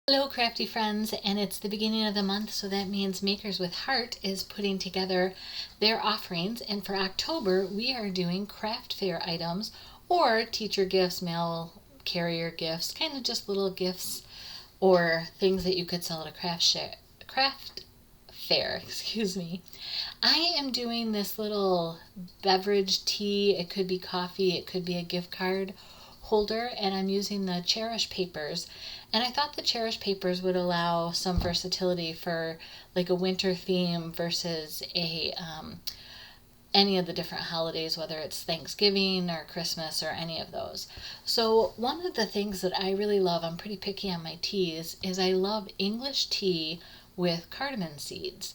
Hello crafty friends, and it's the beginning of the month, so that means Makers with Heart is putting together their offerings, and for October we are doing craft fair items or teacher gifts, mail carrier gifts, kind of just little gifts or things that you could sell at a craft fair, excuse me. I am doing this little beverage tea, it could be coffee, it could be a gift card holder, and I'm using the Cherish papers. And I thought the Cherish papers would allow some versatility for like a winter theme versus a any of the different holidays, whether it's Thanksgiving or Christmas or any of those. So one of the things that I really love, I'm pretty picky on my teas, is I love English tea with cardamom seeds.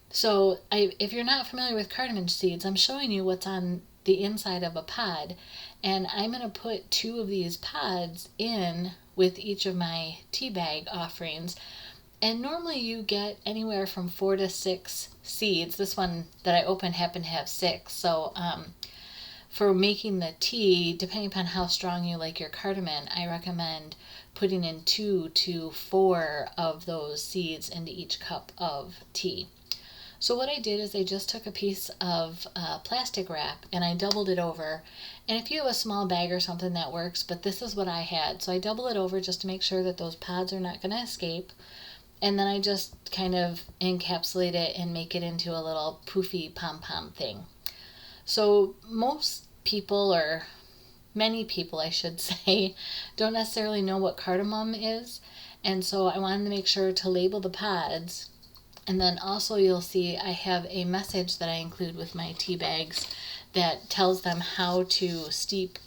So if you're not familiar with cardamom seeds, I'm showing you what's on the inside of a pod, and I'm going to put 2 of these pods in with each of my tea bag offerings. And normally you get anywhere from 4 to 6 seeds. This one that I opened happened to have 6. So for making the tea, depending upon how strong you like your cardamom, I recommend putting in 2 to 4 of those seeds into each cup of tea. So what I did is I just took a piece of plastic wrap and I doubled it over. And if you have a small bag or something, that works, but this is what I had. So I double it over just to make sure that those pods are not going to escape. And then I just kind of encapsulate it and make it into a little poofy pom-pom thing. So most people, or many people I should say, don't necessarily know what cardamom is. And so I wanted to make sure to label the pods. And then also you'll see I have a message that I include with my tea bags that tells them how to steep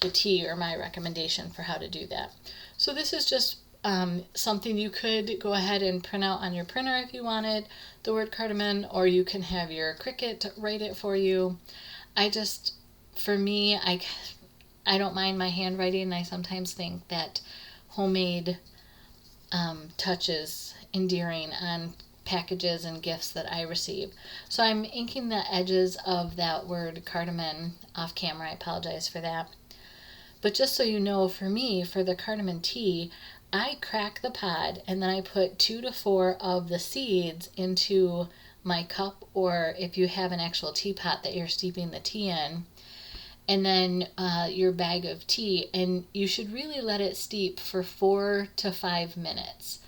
the tea, or my recommendation for how to do that. So this is just something you could go ahead and print out on your printer if you wanted, the word cardamom, or you can have your Cricut write it for you. For me, I don't mind my handwriting. I sometimes think that homemade touch is endearing on packages and gifts that I receive. So I'm inking the edges of that word cardamom off camera. I apologize for that. But just so you know, for me, for the cardamom tea, I crack the pod and then I put 2 to 4 of the seeds into my cup, or if you have an actual teapot that you're steeping the tea in, and then your bag of tea, and you should really let it steep for 4 to 5 minutes.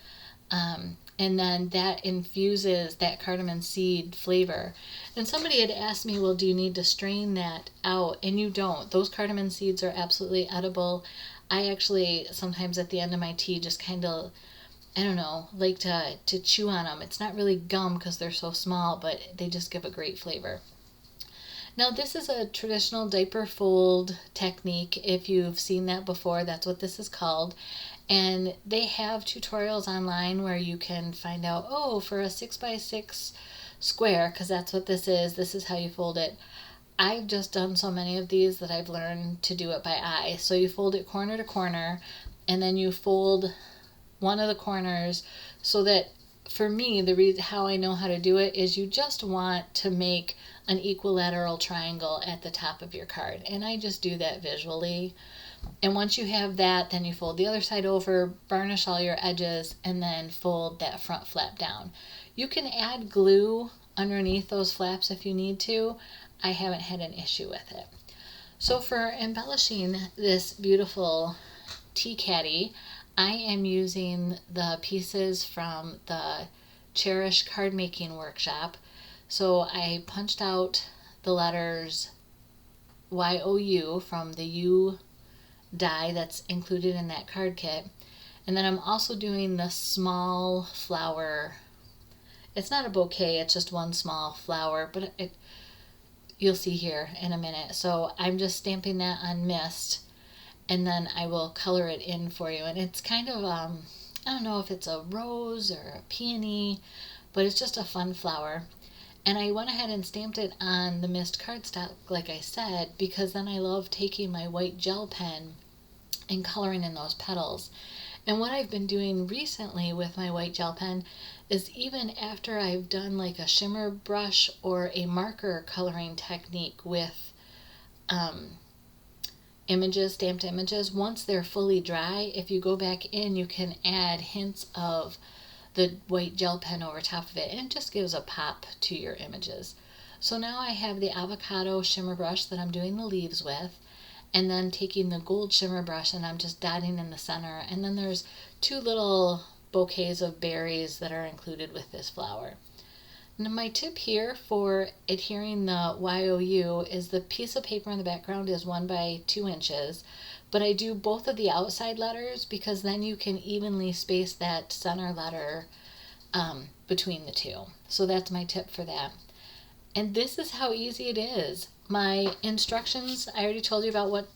And then that infuses that cardamom seed flavor. And somebody had asked me, well, do you need to strain that out? And you don't. Those cardamom seeds are absolutely edible. I actually sometimes at the end of my tea just kind of, I don't know, like to chew on them. It's not really gum because they're so small, but they just give a great flavor. Now this is a traditional diaper fold technique. If you've seen that before, that's what this is called. And they have tutorials online where you can find out, oh, for a 6x6 square, because that's what this is how you fold it. I've just done so many of these that I've learned to do it by eye. So you fold it corner to corner, and then you fold one of the corners so that, for me, the reason how I know how to do it is you just want to make an equilateral triangle at the top of your card. And I just do that visually. And once you have that, then you fold the other side over, burnish all your edges, and then fold that front flap down. You can add glue underneath those flaps if you need to. I haven't had an issue with it. So for embellishing this beautiful tea caddy, I am using the pieces from the Cherish card making workshop. So I punched out the letters YOU from the U die that's included in that card kit. And then I'm also doing the small flower. It's not a bouquet, it's just one small flower, but you'll see here in a minute. So I'm just stamping that on mist, and then I will color it in for you. And it's kind of, I don't know if it's a rose or a peony, but it's just a fun flower. And I went ahead and stamped it on the mist cardstock, like I said, because then I love taking my white gel pen and coloring in those petals. And what I've been doing recently with my white gel pen is, even after I've done like a shimmer brush or a marker coloring technique with images, stamped images, once they're fully dry, if you go back in, you can add hints of the white gel pen over top of it, and it just gives a pop to your images. So now I have the avocado shimmer brush that I'm doing the leaves with, and then taking the gold shimmer brush and I'm just dotting in the center, and then there's two little bouquets of berries that are included with this flower. Now my tip here for adhering the YOU is the piece of paper in the background is 1 by 2 inches, but I do both of the outside letters because then you can evenly space that center letter between the two. So that's my tip for that. And this is how easy it is. My instructions, I already told you about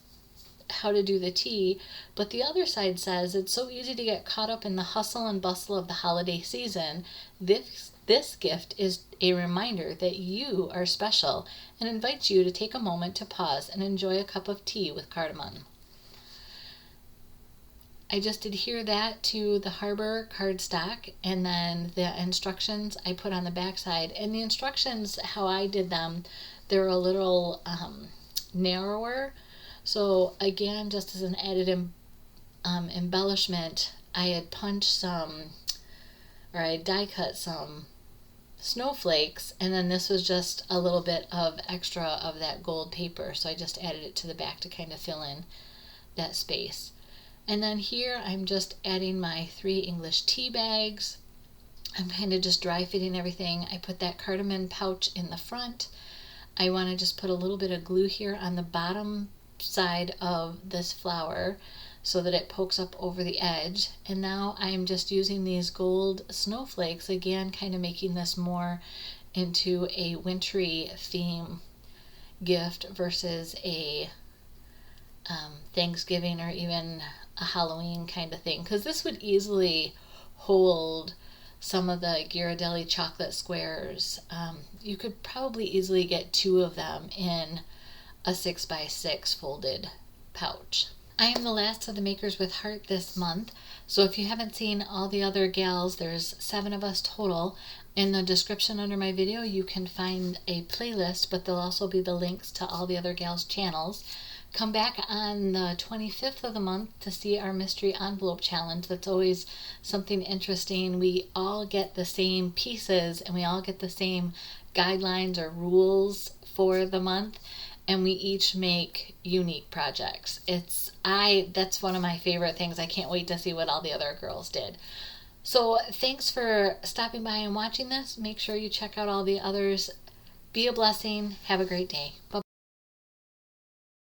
how to do the tea, but the other side says it's so easy to get caught up in the hustle and bustle of the holiday season. This gift is a reminder that you are special and invites you to take a moment to pause and enjoy a cup of tea with cardamom. I just adhere that to the Harbor cardstock, and then the instructions I put on the back side. And the instructions, how I did them, they're a little narrower. So again, just as an added embellishment, I had punched some, or I die cut some snowflakes, and then this was just a little bit of extra of that gold paper, so I just added it to the back to kind of fill in that space. And then here I'm just adding my 3 English tea bags. I'm kind of just dry fitting everything. I put that cardamom pouch in the front. I want to just put a little bit of glue here on the bottom side of this flower so that it pokes up over the edge. And now I'm just using these gold snowflakes, again kind of making this more into a wintry theme gift versus a Thanksgiving or even a Halloween kind of thing, because this would easily hold some of the Ghirardelli chocolate squares. You could probably easily get 2 of them in a 6 by 6 folded pouch. I am the last of the Makers with Heart this month, so if you haven't seen all the other gals, there's 7 of us total. In the description under my video you can find a playlist, but there'll also be the links to all the other gals' channels. Come back on the 25th of the month to see our mystery envelope challenge. That's always something interesting. We all get the same pieces and we all get the same guidelines or rules for the month, and we each make unique projects. That's one of my favorite things. I can't wait to see what all the other girls did. So thanks for stopping by and watching this. Make sure you check out all the others. Be a blessing. Have a great day. Bye.